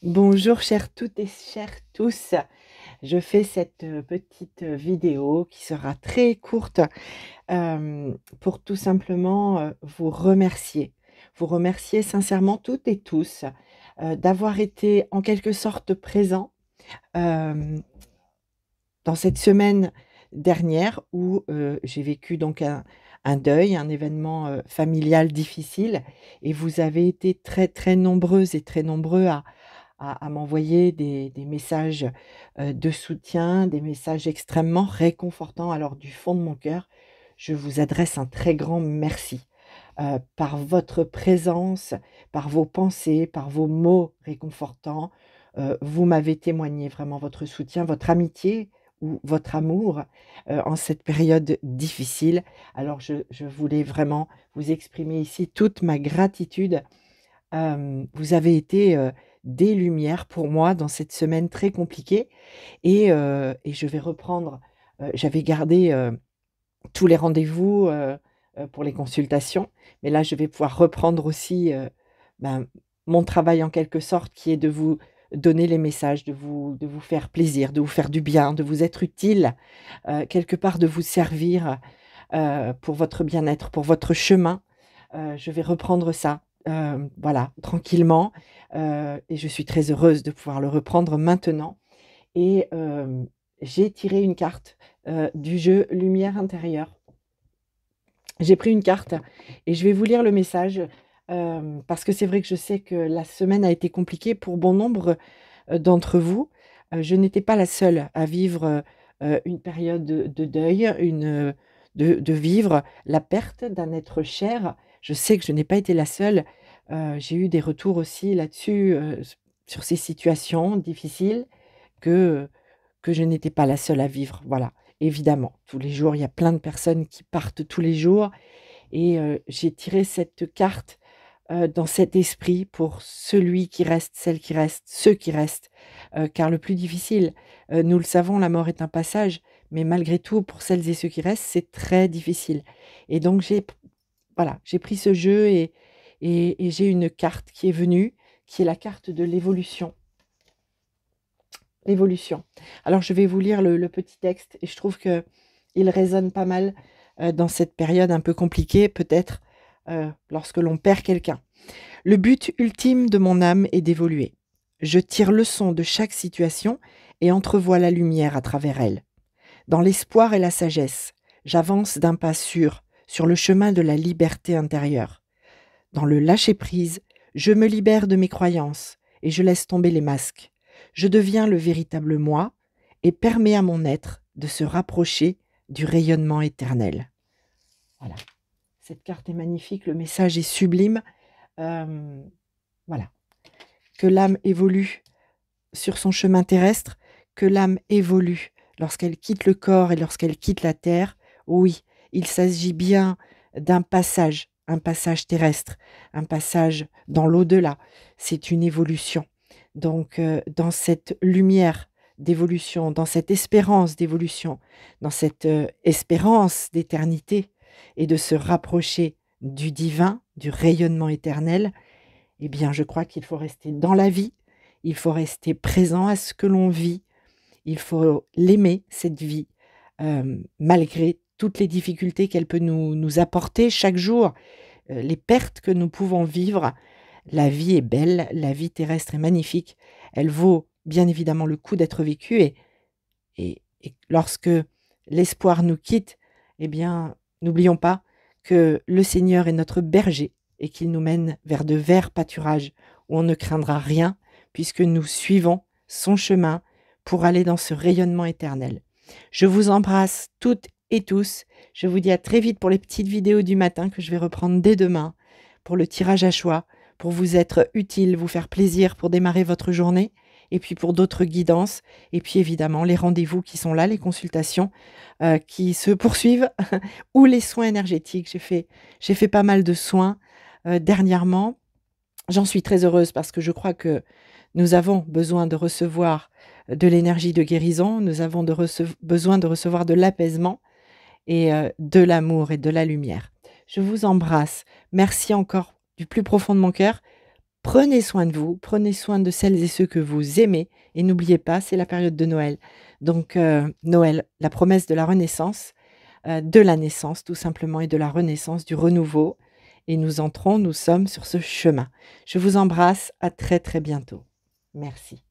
Bonjour chères toutes et chers tous. Je fais cette petite vidéo qui sera très courte pour tout simplement vous remercier. Vous remercier sincèrement toutes et tous d'avoir été en quelque sorte présents euh, dans cette semaine dernière où j'ai vécu donc un deuil, un événement familial difficile et vous avez été très très nombreuses et très nombreux à m'envoyer des messages, de soutien, des messages extrêmement réconfortants. Alors du fond de mon cœur, je vous adresse un très grand merci, par votre présence, par vos pensées, par vos mots réconfortants. Vous m'avez témoigné vraiment votre soutien, votre amitié ou votre amour, en cette période difficile. Alors je voulais vraiment vous exprimer ici toute ma gratitude. Vous avez été, des lumières pour moi dans cette semaine très compliquée et je vais reprendre, j'avais gardé, tous les rendez-vous, pour les consultations, mais là, je vais pouvoir reprendre aussi, ben, mon travail en quelque sorte qui est de vous donner les messages, de vous faire plaisir, de vous faire du bien, de vous être utile, quelque part de vous servir, pour votre bien-être, pour votre chemin. Je vais reprendre ça, voilà, tranquillement, et je suis très heureuse de pouvoir le reprendre maintenant et j'ai tiré une carte, du jeu Lumière intérieure. J'ai pris une carte et je vais vous lire le message, parce que c'est vrai que je sais que la semaine a été compliquée pour bon nombre, d'entre vous. Je n'étais pas la seule à vivre, une période de deuil, de vivre la perte d'un être cher. Je sais que je n'ai pas été la seule. J'ai eu des retours aussi là-dessus, sur ces situations difficiles que, que je n'étais pas la seule à vivre, voilà. Évidemment, tous les jours, il y a plein de personnes qui partent tous les jours et j'ai tiré cette carte, dans cet esprit pour celui qui reste, celle qui reste, ceux qui restent, car le plus difficile, nous le savons, la mort est un passage, mais malgré tout, pour celles et ceux qui restent, c'est très difficile et donc voilà, j'ai pris ce jeu et j'ai une carte qui est venue, qui est la carte de l'évolution. L'évolution. Alors je vais vous lire le petit texte et je trouve que il résonne pas mal, dans cette période un peu compliquée peut-être, lorsque l'on perd quelqu'un. Le but ultime de mon âme est d'évoluer. Je tire leçon de chaque situation et entrevois la lumière à travers elle. Dans l'espoir et la sagesse, j'avance d'un pas sûr sur le chemin de la liberté intérieure. Dans le lâcher-prise, je me libère de mes croyances et je laisse tomber les masques. Je deviens le véritable moi et permets à mon être de se rapprocher du rayonnement éternel. Voilà. Cette carte est magnifique, le message est sublime. Euh, voilà. Que l'âme évolue sur son chemin terrestre, que l'âme évolue lorsqu'elle quitte le corps et lorsqu'elle quitte la terre. Oui, il s'agit bien d'un passage, un passage terrestre, un passage dans l'au-delà. C'est une évolution. Donc, dans cette lumière d'évolution, dans cette espérance d'évolution, dans cette espérance d'éternité et de se rapprocher du divin, du rayonnement éternel, eh bien, je crois qu'il faut rester dans la vie, il faut rester présent à ce que l'on vit, il faut l'aimer, cette vie, malgré toutes les difficultés qu'elle peut nous apporter chaque jour, les pertes que nous pouvons vivre. La vie est belle, la vie terrestre est magnifique, elle vaut bien évidemment le coup d'être vécue et lorsque l'espoir nous quitte, eh bien, n'oublions pas que le Seigneur est notre berger et qu'il nous mène vers de verts pâturages où on ne craindra rien puisque nous suivons son chemin pour aller dans ce rayonnement éternel. Je vous embrasse toutes et tous. Je vous dis à très vite pour les petites vidéos du matin que je vais reprendre dès demain pour le tirage à choix, pour vous être utile, vous faire plaisir pour démarrer votre journée et puis pour d'autres guidances et puis évidemment les rendez-vous qui sont là, les consultations qui se poursuivent ou les soins énergétiques. J'ai fait pas mal de soins dernièrement. J'en suis très heureuse parce que je crois que nous avons besoin de recevoir de l'énergie de guérison, nous avons besoin de recevoir de l'apaisement et de l'amour et de la lumière. Je vous embrasse. Merci encore du plus profond de mon cœur Prenez soin de vous, prenez soin de celles et ceux que vous aimez et n'oubliez pas, c'est la période de Noël. Donc Noël, la promesse de la renaissance, de la naissance tout simplement et de la renaissance, du renouveau et nous sommes sur ce chemin. Je vous embrasse, à très, très bientôt. Merci.